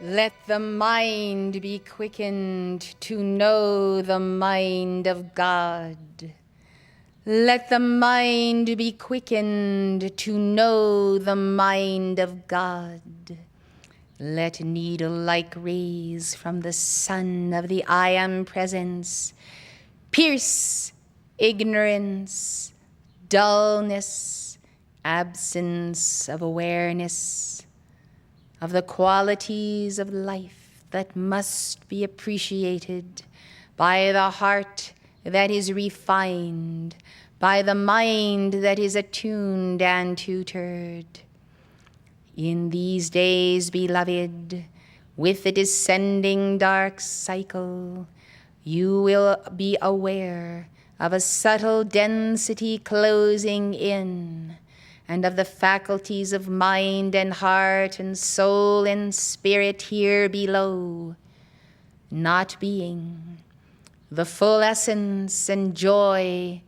Let the mind be quickened to know the mind of God. Let the mind be quickened to know the mind of God. Let needle-like rays from the sun of the I Am Presence pierce ignorance, dullness, absence of awareness of the qualities of life that must be appreciated by the heart that is refined, by the mind that is attuned and tutored. In these days, beloved, with the descending dark cycle, you will be aware of a subtle density closing in, and of the faculties of mind and heart and soul and spirit here below, not being the full essence and joy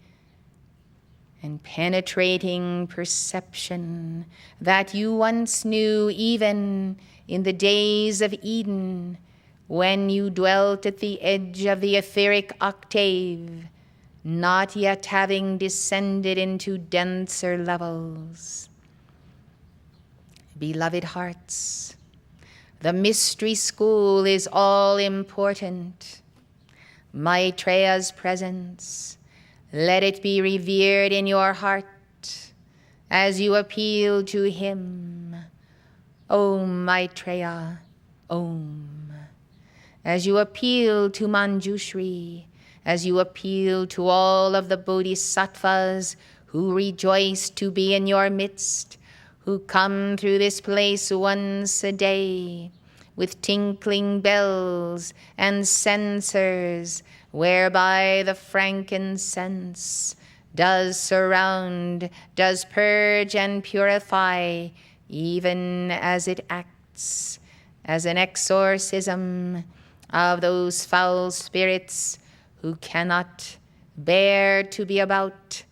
and penetrating perception that you once knew even in the days of Eden, when you dwelt at the edge of the etheric octave, not yet having descended into denser levels. Beloved hearts, the mystery school is all important. Maitreya's presence, let it be revered in your heart as you appeal to him. Om Maitreya, Om. As you appeal to Manjushri, as you appeal to all of the bodhisattvas who rejoice to be in your midst, who come through this place once a day with tinkling bells and censers, whereby the frankincense does surround, does purge and purify, even as it acts as an exorcism of those foul spirits who cannot bear to be about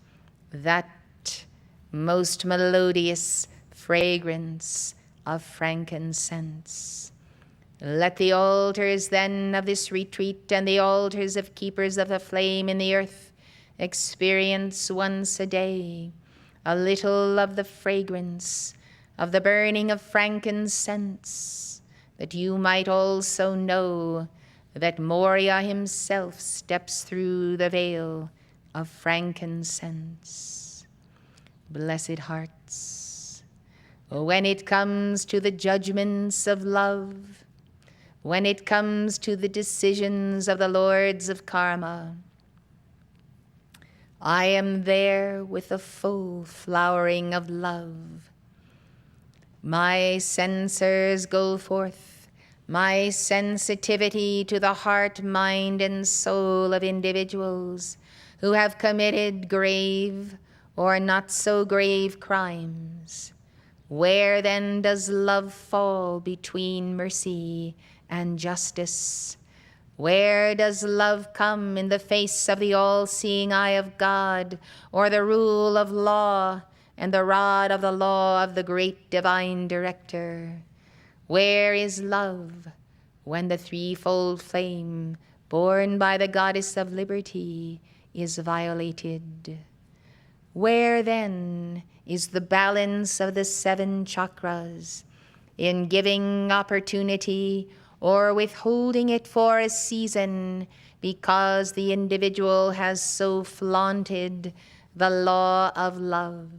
that most melodious fragrance of frankincense. Let the altars then of this retreat and the altars of keepers of the flame in the earth experience once a day a little of the fragrance of the burning of frankincense, that you might also know that Moria himself steps through the veil of frankincense. Blessed hearts, when it comes to the judgments of love, when it comes to the decisions of the lords of karma, I am there with the full flowering of love. My censers go forth, my sensitivity to the heart, mind, and soul of individuals who have committed grave or not so grave crimes. Where then does love fall between mercy and justice? Where does love come in the face of the all-seeing eye of God, or the rule of law and the rod of the law of the great divine director? Where is love when the threefold flame borne by the goddess of liberty is violated? Where then is the balance of the 7 chakras in giving opportunity or withholding it for a season because the individual has so flaunted the law of love?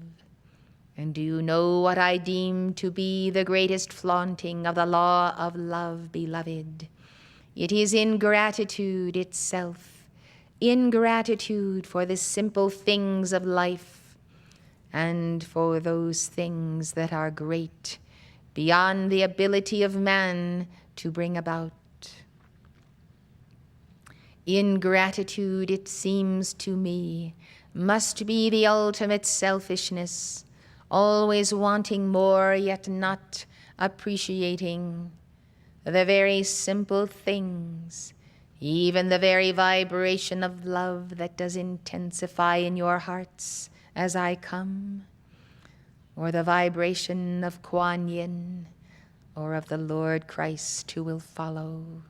And do you know what I deem to be the greatest flaunting of the law of love, beloved? It is ingratitude itself, ingratitude for the simple things of life and for those things that are great beyond the ability of man to bring about. Ingratitude, it seems to me, must be the ultimate selfishness, always wanting more, yet not appreciating the very simple things, even the very vibration of love that does intensify in your hearts as I come, or the vibration of Kuan Yin, or of the Lord Christ who will follow.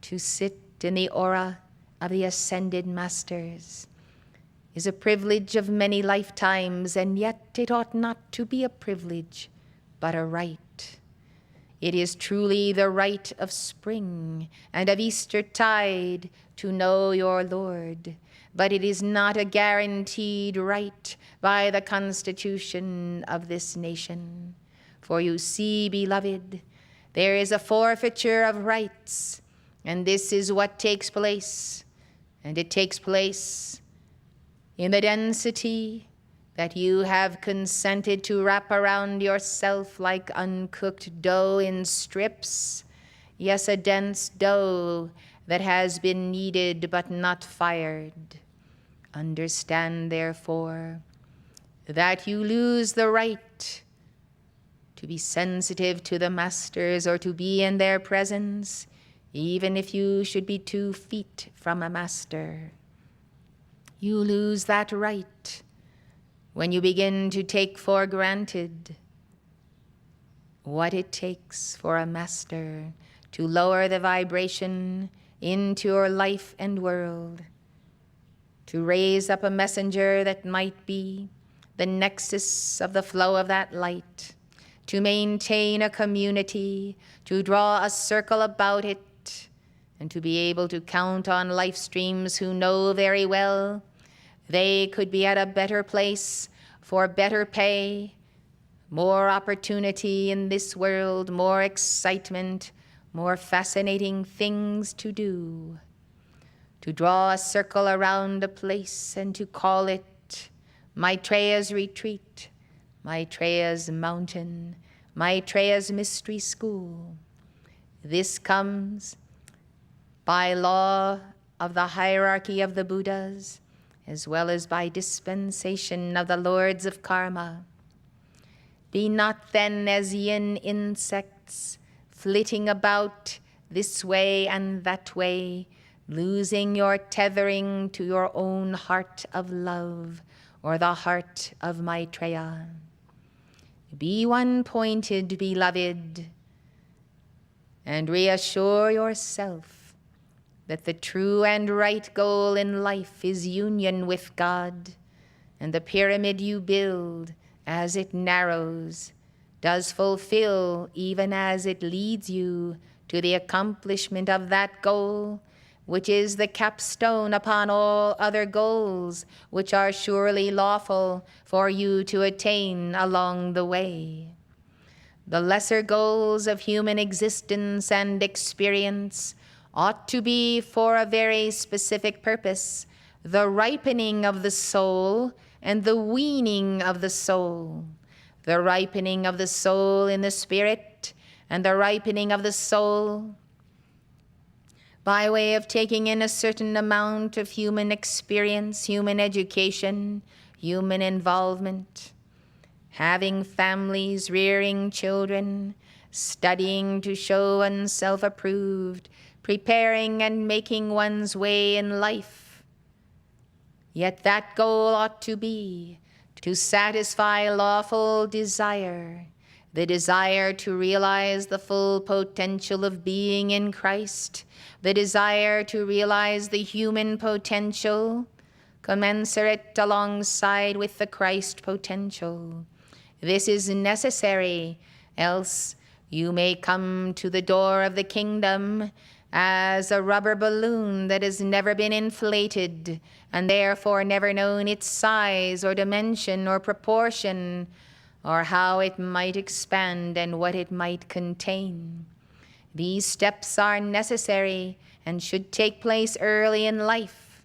To sit in the aura of the ascended masters is a privilege of many lifetimes, and yet it ought not to be a privilege, but a right. It is truly the right of spring and of Eastertide to know your Lord, but it is not a guaranteed right by the Constitution of this nation. For you see, beloved, there is a forfeiture of rights, and this is what takes place, and it takes place in the density that you have consented to wrap around yourself like uncooked dough in strips. Yes, a dense dough that has been kneaded but not fired. Understand, therefore, that you lose the right to be sensitive to the masters or to be in their presence, even if you should be 2 feet from a master. You lose that right when you begin to take for granted what it takes for a master to lower the vibration into your life and world, to raise up a messenger that might be the nexus of the flow of that light, to maintain a community, to draw a circle about it, and to be able to count on life streams who know very well they could be at a better place for better pay, more opportunity in this world, more excitement, more fascinating things to do, to draw a circle around a place and to call it Maitreya's Retreat, Maitreya's Mountain, Maitreya's Mystery School. This comes by law of the hierarchy of the Buddhas, as well as by dispensation of the lords of karma. Be not then as yin insects, flitting about this way and that way, losing your tethering to your own heart of love, or the heart of Maitreya. Be one-pointed, beloved, and reassure yourself that the true and right goal in life is union with God, and the pyramid you build, as it narrows, does fulfill even as it leads you to the accomplishment of that goal, which is the capstone upon all other goals, which are surely lawful for you to attain along the way. The lesser goals of human existence and experience ought to be for a very specific purpose, the ripening of the soul and the weaning of the soul, the ripening of the soul in the spirit and the ripening of the soul by way of taking in a certain amount of human experience, human education, human involvement, having families, rearing children, studying to show oneself approved, preparing and making one's way in life. Yet that goal ought to be to satisfy lawful desire, the desire to realize the full potential of being in Christ, the desire to realize the human potential, commensurate alongside with the Christ potential. This is necessary, else you may come to the door of the kingdom as a rubber balloon that has never been inflated and therefore never known its size or dimension or proportion or how it might expand and what it might contain. These steps are necessary and should take place early in life.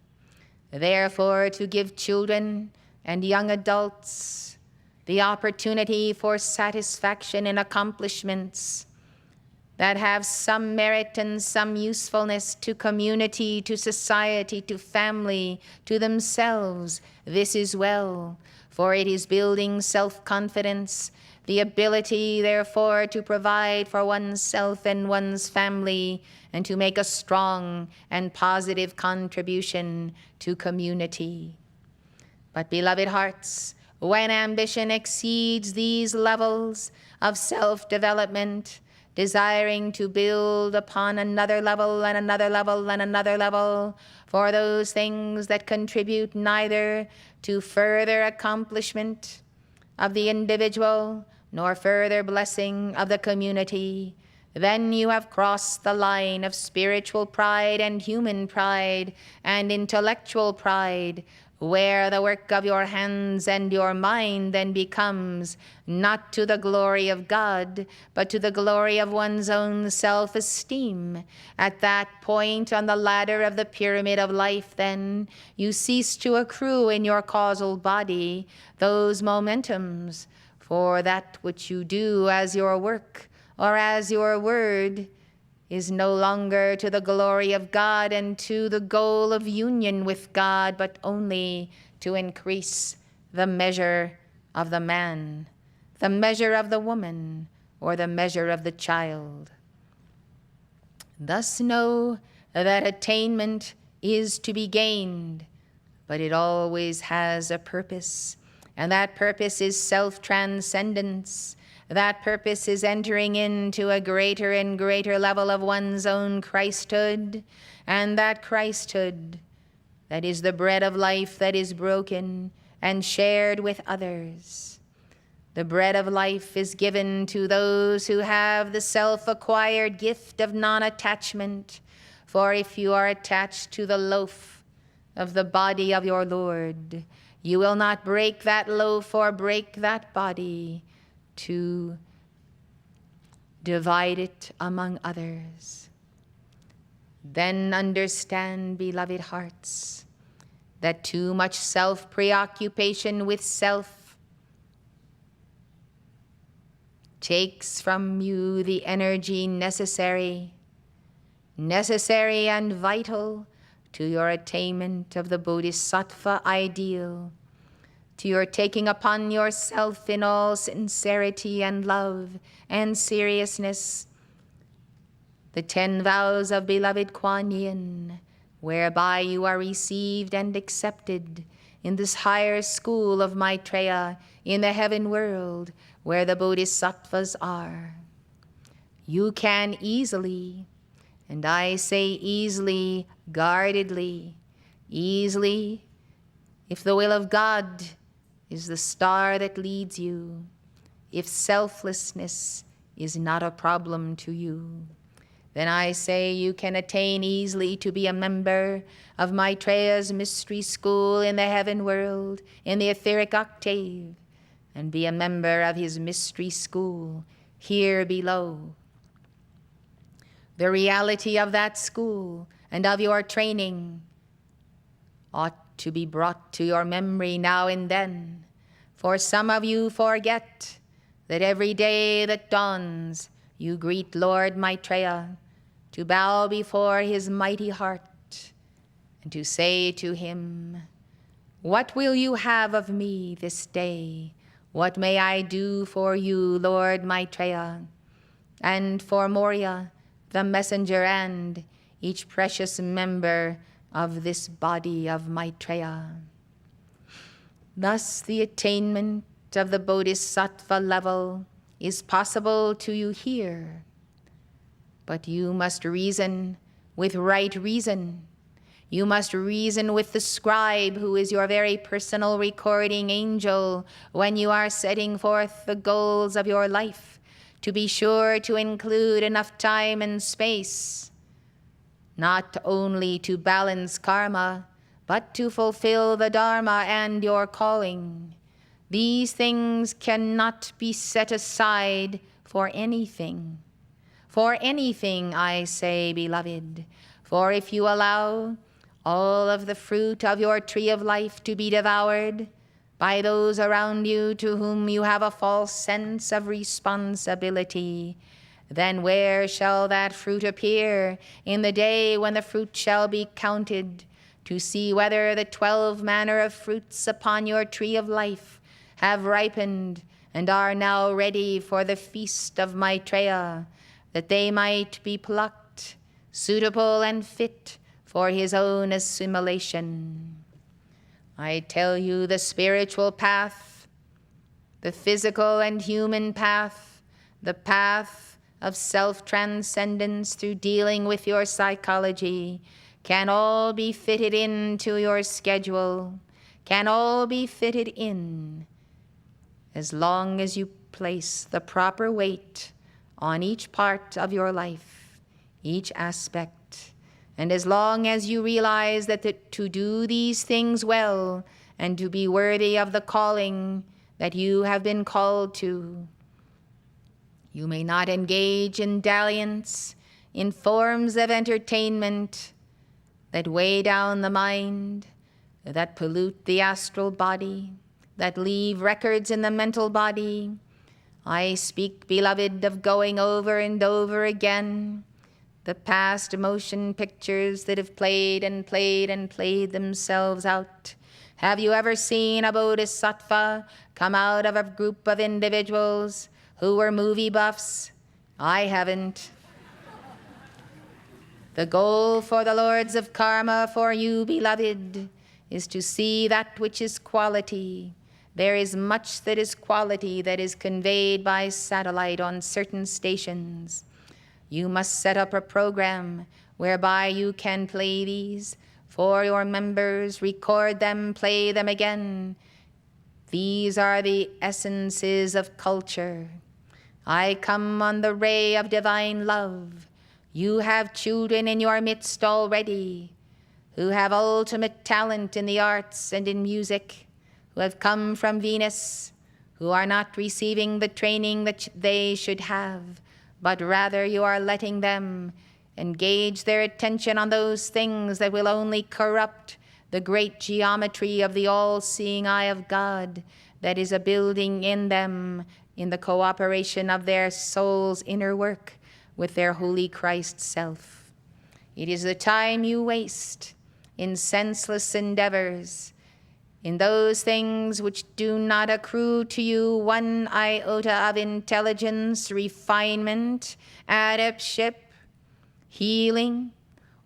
Therefore, to give children and young adults the opportunity for satisfaction in accomplishments that have some merit and some usefulness to community, to society, to family, to themselves. This is well, for it is building self-confidence, the ability, therefore, to provide for oneself and one's family, and to make a strong and positive contribution to community. But, beloved hearts, when ambition exceeds these levels of self-development, desiring to build upon another level and another level and another level for those things that contribute neither to further accomplishment of the individual nor further blessing of the community, then you have crossed the line of spiritual pride and human pride and intellectual pride, where the work of your hands and your mind then becomes not to the glory of God, but to the glory of one's own self-esteem. At that point on the ladder of the pyramid of life, then, you cease to accrue in your causal body those momentums for that which you do as your work or as your word is no longer to the glory of God and to the goal of union with God, but only to increase the measure of the man, the measure of the woman, or the measure of the child. Thus know that attainment is to be gained, but it always has a purpose, and that purpose is self-transcendence. That purpose is entering into a greater and greater level of one's own Christhood, and that Christhood, that is the bread of life that is broken and shared with others. The bread of life is given to those who have the self-acquired gift of non-attachment, for if you are attached to the loaf of the body of your Lord, you will not break that loaf or break that body to divide it among others. Then understand, beloved hearts, that too much self-preoccupation with self takes from you the energy necessary and vital to your attainment of the Bodhisattva ideal, to your taking upon yourself in all sincerity and love and seriousness the 10 vows of beloved Kuan Yin, whereby you are received and accepted in this higher school of Maitreya in the heaven world where the Bodhisattvas are. You can easily, and I say easily, guardedly, easily, if the will of God is the star that leads you, if selflessness is not a problem to you, then I say you can attain easily to be a member of Maitreya's mystery school in the heaven world, in the etheric octave, and be a member of his mystery school here below. The reality of that school and of your training ought to be brought to your memory now and then, for some of you forget that every day that dawns you greet Lord Maitreya to bow before his mighty heart and to say to him, "What will you have of me this day? What may I do for you, Lord Maitreya, and for Moria, the messenger, and each precious member of this body of Maitreya?" Thus the attainment of the Bodhisattva level is possible to you here, but you must reason with right reason. You must reason with the scribe who is your very personal recording angel when you are setting forth the goals of your life, to be sure to include enough time and space, not only to balance karma, but to fulfill the dharma and your calling. These things cannot be set aside for anything. For anything, I say, beloved, for if you allow all of the fruit of your tree of life to be devoured by those around you to whom you have a false sense of responsibility, then where shall that fruit appear in the day when the fruit shall be counted, to see whether the 12 manner of fruits upon your tree of life have ripened and are now ready for the feast of Maitreya, that they might be plucked, suitable and fit for his own assimilation? I tell you, the spiritual path the physical and human path, the path of self-transcendence through dealing with your psychology, can all be fitted into your schedule, can all be fitted in, as long as you place the proper weight on each part of your life, each aspect, and as long as you realize that to do these things well and to be worthy of the calling that you have been called to, you may not engage in dalliance, in forms of entertainment that weigh down the mind, that pollute the astral body, that leave records in the mental body. I speak, beloved, of going over and over again the past motion pictures that have played and played and played themselves out. Have you ever seen a bodhisattva come out of a group of individuals who were movie buffs? I haven't. The goal for the lords of karma for you, beloved, is to see that which is quality. There is much that is quality that is conveyed by satellite on certain stations. You must set up a program whereby you can play these for your members, record them, play them again. These are the essences of culture. I come on the ray of divine love. You have children in your midst already who have ultimate talent in the arts and in music, who have come from Venus, who are not receiving the training that they should have, but rather you are letting them engage their attention on those things that will only corrupt the great geometry of the all-seeing eye of God that is a building in them in the cooperation of their soul's inner work with their holy Christ self. It is the time you waste in senseless endeavors, in those things which do not accrue to you one iota of intelligence, refinement, adeptship, healing,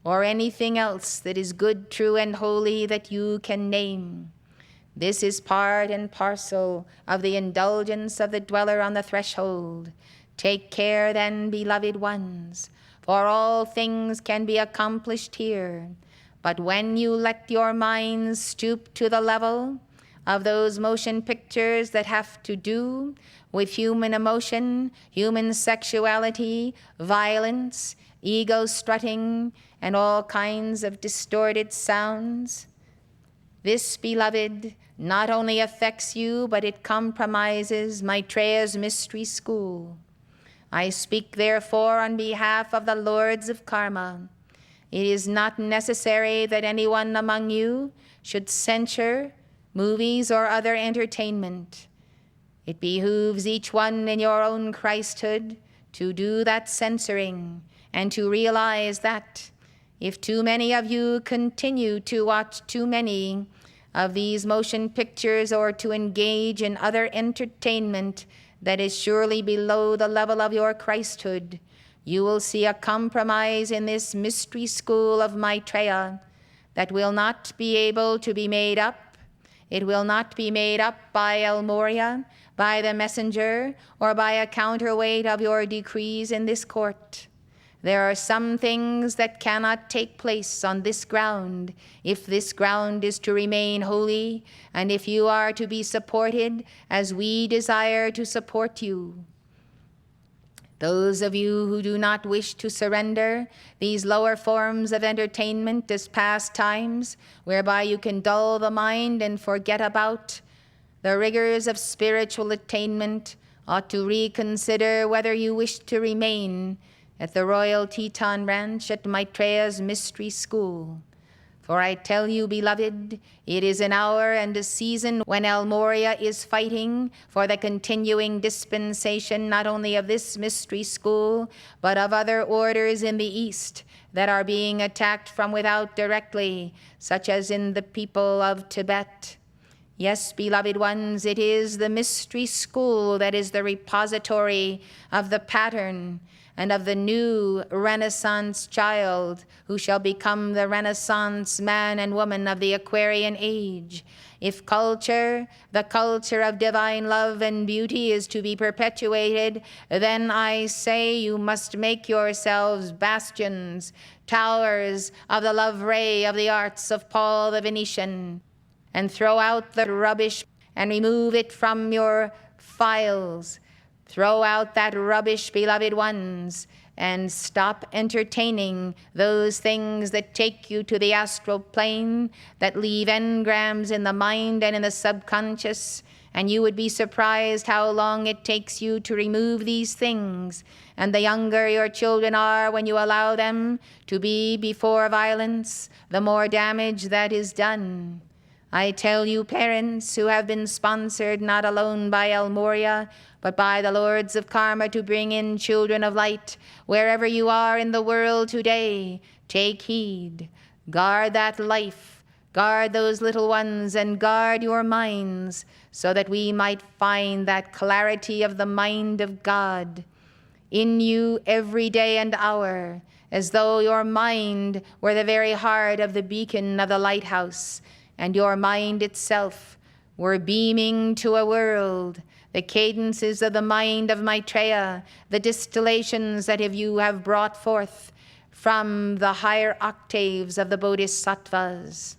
or anything else that is good, true, and holy that you can name. This is part and parcel of the indulgence of the dweller on the threshold. Take care then, beloved ones, for all things can be accomplished here. But when you let your minds stoop to the level of those motion pictures that have to do with human emotion, human sexuality, violence, ego strutting, and all kinds of distorted sounds, this, beloved, not only affects you, but it compromises Maitreya's mystery school. I speak therefore on behalf of the lords of karma. It is not necessary that anyone among you should censure movies or other entertainment. It behooves each one in your own Christhood to do that censoring and to realize that if too many of you continue to watch too many of these motion pictures or to engage in other entertainment that is surely below the level of your Christhood, you will see a compromise in this mystery school of Maitreya that will not be able to be made up. It will not be made up by El Moria, by the messenger, or by a counterweight of your decrees in this court. There are some things that cannot take place on this ground if this ground is to remain holy and if you are to be supported as we desire to support you. Those of you who do not wish to surrender these lower forms of entertainment as pastimes, whereby you can dull the mind and forget about the rigors of spiritual attainment, ought to reconsider whether you wish to remain at the Royal Teton Ranch at Maitreya's Mystery School. For I tell you, beloved, it is an hour and a season when El Moria is fighting for the continuing dispensation not only of this mystery school, but of other orders in the East that are being attacked from without directly, such as in the people of Tibet. Yes, beloved ones, it is the mystery school that is the repository of the pattern, and of the new Renaissance child who shall become the Renaissance man and woman of the Aquarian age. If culture, the culture of divine love and beauty, is to be perpetuated, then I say you must make yourselves bastions, towers of the love ray of the arts of Paul the Venetian, and throw out the rubbish and remove it from your files. Throw out that rubbish, beloved ones, and stop entertaining those things that take you to the astral plane, that leave engrams in the mind and in the subconscious, and you would be surprised how long it takes you to remove these things. And the younger your children are when you allow them to be before violence, the more damage that is done. I tell you, parents who have been sponsored not alone by El Moria, but by the lords of karma to bring in children of light, wherever you are in the world today, take heed. Guard that life, guard those little ones, and guard your minds, so that we might find that clarity of the mind of God in you every day and hour, as though your mind were the very heart of the beacon of the lighthouse, and your mind itself were beaming to a world. The cadences of the mind of Maitreya, the distillations that you have brought forth from the higher octaves of the Bodhisattvas.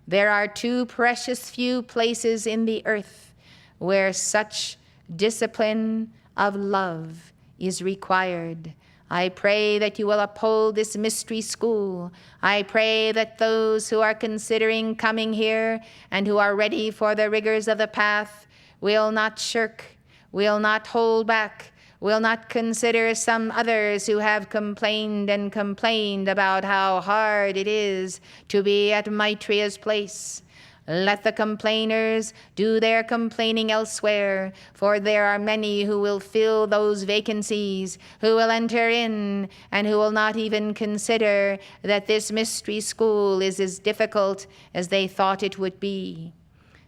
There are too precious few places in the earth where such discipline of love is required. I pray that you will uphold this mystery school. I pray that those who are considering coming here and who are ready for the rigors of the path will not shirk, will not hold back, will not consider some others who have complained and complained about how hard it is to be at Maitreya's place. Let the complainers do their complaining elsewhere, for there are many who will fill those vacancies, who will enter in, and who will not even consider that this mystery school is as difficult as they thought it would be.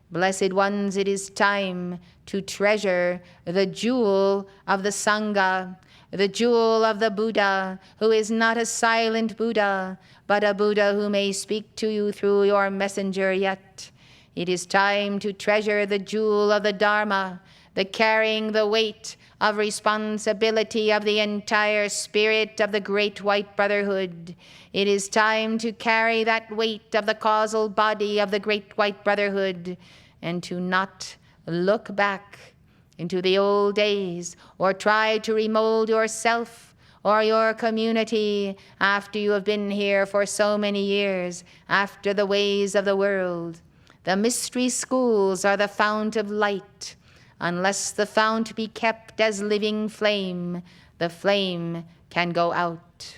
Blessed ones, it is time to treasure the jewel of the Sangha, the jewel of the Buddha, who is not a silent Buddha, but a Buddha who may speak to you through your messenger yet. It is time to treasure the jewel of the Dharma, the carrying the weight of responsibility of the entire spirit of the Great White Brotherhood. It is time to carry that weight of the causal body of the Great White Brotherhood, and to not look back into the old days or try to remold yourself or your community after you have been here for so many years, after the ways of the world. The mystery schools are the fount of light. Unless the fount be kept as living flame, the flame can go out.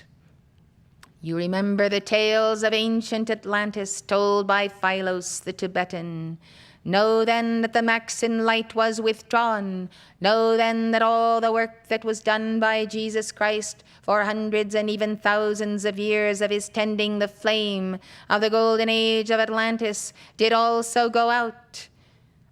You remember the tales of ancient Atlantis told by Philos the Tibetan. Know then that the Maxine light was withdrawn. Know then that all the work that was done by Jesus Christ for hundreds and even thousands of years of his tending the flame of the golden age of Atlantis did also go out.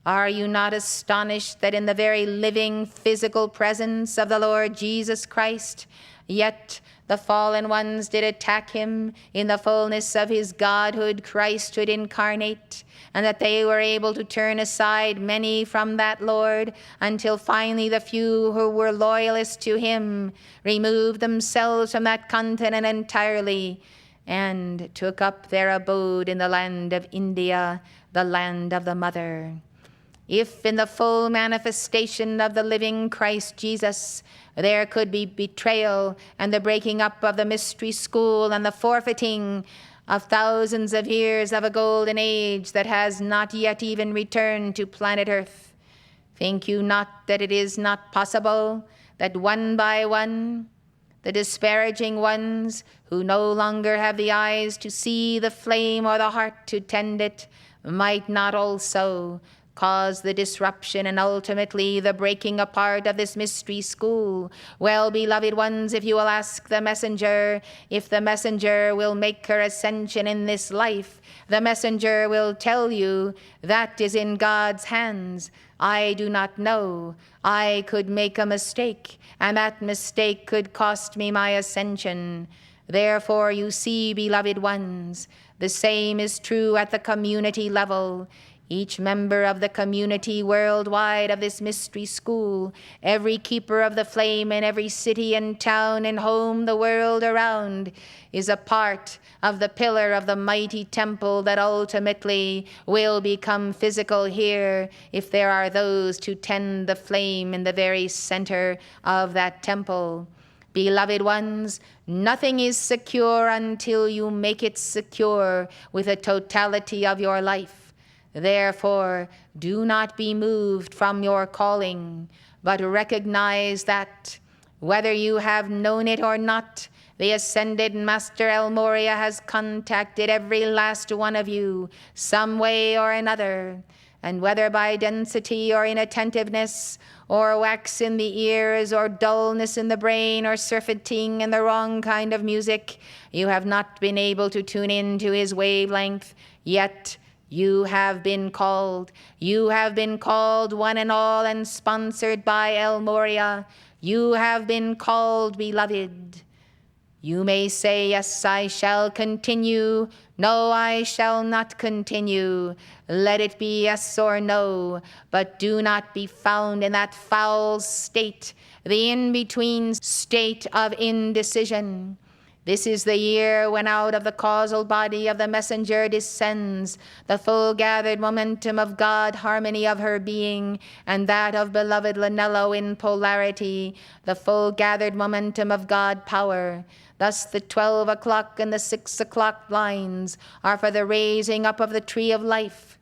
Are you not astonished that in the very living physical presence of the Lord Jesus Christ, yet the fallen ones did attack him in the fullness of his godhood, Christhood incarnate, and that they were able to turn aside many from that Lord, until finally the few who were loyalist to him removed themselves from that continent entirely and took up their abode in the land of India, the land of the Mother. If in the full manifestation of the living Christ Jesus there could be betrayal and the breaking up of the mystery school and the forfeiting of thousands of years of a golden age that has not yet even returned to planet Earth, think you not that it is not possible that one by one the disparaging ones who no longer have the eyes to see the flame or the heart to tend it might not also cause the disruption and ultimately the breaking apart of this mystery school? Well, beloved ones, if you will ask the messenger, if the messenger will make her ascension in this life, the messenger will tell you that is in God's hands. I do not know. I could make a mistake, and that mistake could cost me my ascension. Therefore, you see, beloved ones, the same is true at the community level. Each member of the community worldwide of this mystery school, every keeper of the flame in every city and town and home the world around, is a part of the pillar of the mighty temple that ultimately will become physical here if there are those to tend the flame in the very center of that temple. Beloved ones, nothing is secure until you make it secure with the totality of your life. Therefore, do not be moved from your calling, but recognize that, whether you have known it or not, the Ascended Master El Moria has contacted every last one of you, some way or another. And whether by density or inattentiveness, or wax in the ears, or dullness in the brain, or surfeiting in the wrong kind of music, you have not been able to tune in to his wavelength, yet you have been called. You have been called, one and all, and sponsored by El Moria. You have been called, beloved. You may say, yes, I shall continue. No, I shall not continue. Let it be yes or no, but do not be found in that foul state, the in-between state of indecision. This is the year when out of the causal body of the messenger descends the full gathered momentum of God, harmony of her being, and that of beloved Lanello in polarity, the full gathered momentum of God power. Thus the 12 o'clock and the 6 o'clock lines are for the raising up of the tree of life.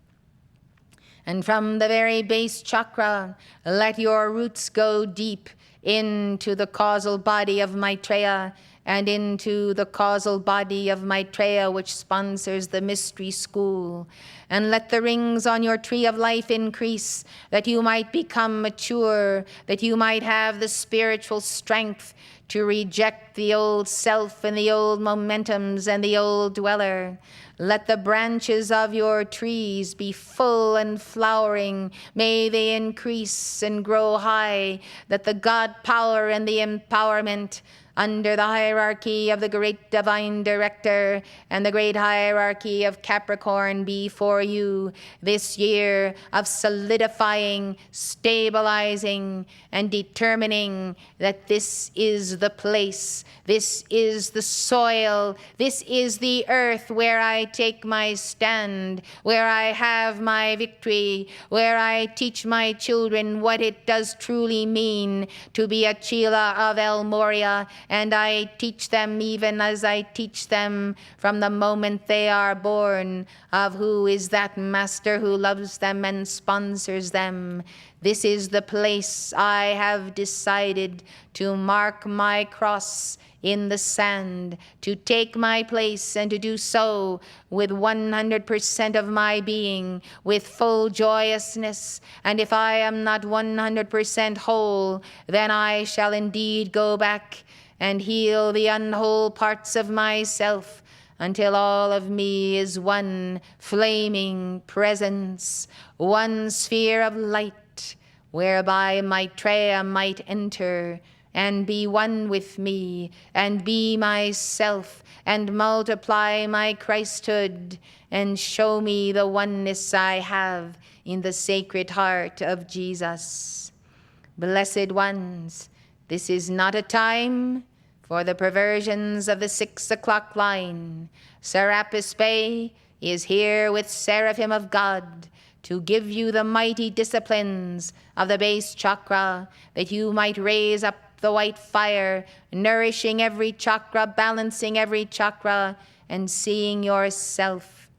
And from the very base chakra, let your roots go deep into the causal body of Maitreya, and into the causal body of Maitreya, which sponsors the mystery school. And let the rings on your tree of life increase, that you might become mature, that you might have the spiritual strength to reject the old self and the old momentums and the old dweller. Let the branches of your trees be full and flowering. May they increase and grow high, that the God power and the empowerment under the hierarchy of the great divine director and the great hierarchy of Capricorn be for you this year of solidifying, stabilizing, and determining that this is the place, this is the soil, this is the earth where I take my stand, where I have my victory, where I teach my children what it does truly mean to be a Chela of El Moria. And I teach them even as I teach them from the moment they are born, of who is that master who loves them and sponsors them. This is the place I have decided to mark my cross in the sand, to take my place and to do so with 100% of my being, with full joyousness. And if I am not 100% whole, then I shall indeed go back and heal the unwhole parts of myself until all of me is one flaming presence, one sphere of light, whereby Maitreya might enter and be one with me, and be myself, and multiply my Christhood, and show me the oneness I have in the Sacred Heart of Jesus. Blessed ones, this is not a time for the perversions of the 6 o'clock line. Serapis Bey is here with Seraphim of God to give you the mighty disciplines of the base chakra, that you might raise up the white fire, nourishing every chakra, balancing every chakra, and seeing yourself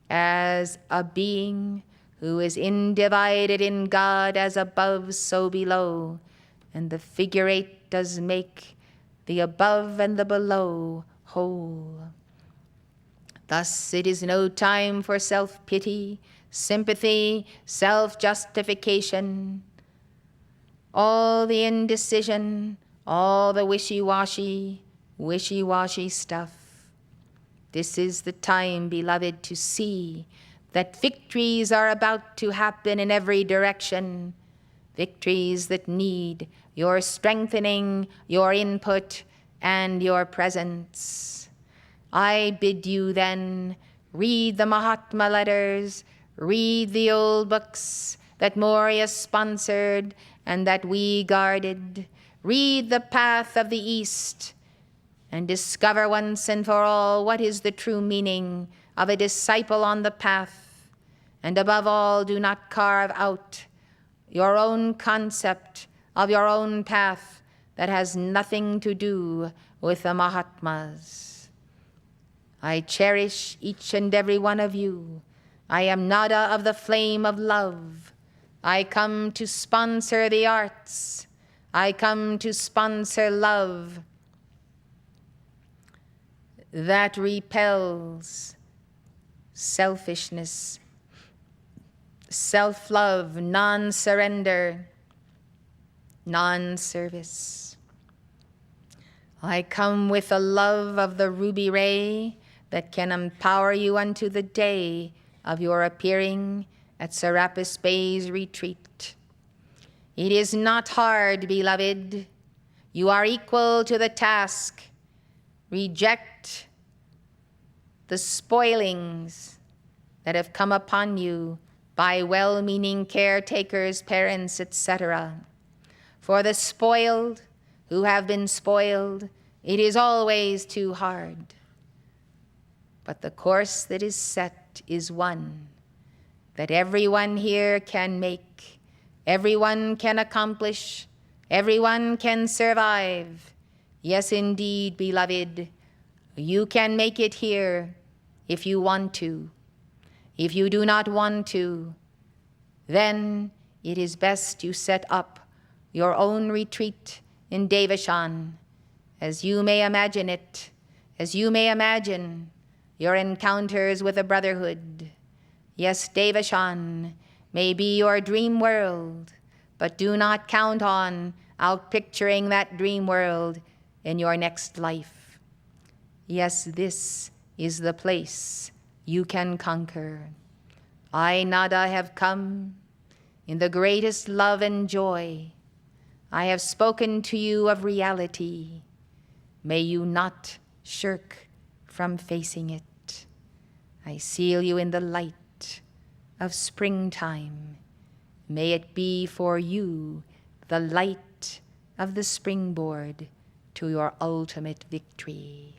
as a being who is individed in God, as above, so below. And the figure 8 does make the above and the below whole. Thus it is no time for self-pity, sympathy, self-justification, all the indecision, all the wishy-washy stuff. This is the time, beloved, to see that victories are about to happen in every direction, victories that need your strengthening, your input, and your presence. I bid you then read the Mahatma letters, read the old books that Moria sponsored and that we guarded. Read the Path of the East and discover once and for all what is the true meaning of a disciple on the path. And above all, do not carve out your own concept of your own path that has nothing to do with the Mahatmas. I cherish each and every one of you. I am Nada of the flame of love. I come to sponsor the arts. I come to sponsor love that repels selfishness, self-love, non-surrender, non-service. I come with the love of the ruby ray that can empower you unto the day of your appearing at Serapis Bay's retreat. It is not hard, beloved. You are equal to the task. Reject the spoilings that have come upon you by well-meaning caretakers, parents, etc. For the spoiled who have been spoiled, it is always too hard. But the course that is set is one that everyone here can make, everyone can accomplish, everyone can survive. Yes, indeed, beloved, you can make it here if you want to. If you do not want to, then it is best you set up your own retreat in Devachan, as you may imagine it, as you may imagine your encounters with the Brotherhood. Yes, Devachan may be your dream world, but do not count on outpicturing that dream world in your next life. Yes, this is the place you can conquer. I, Nada, have come in the greatest love and joy. I have spoken to you of reality. May you not shirk from facing it. I seal you in the light of springtime. May it be for you the light of the springboard to your ultimate victory.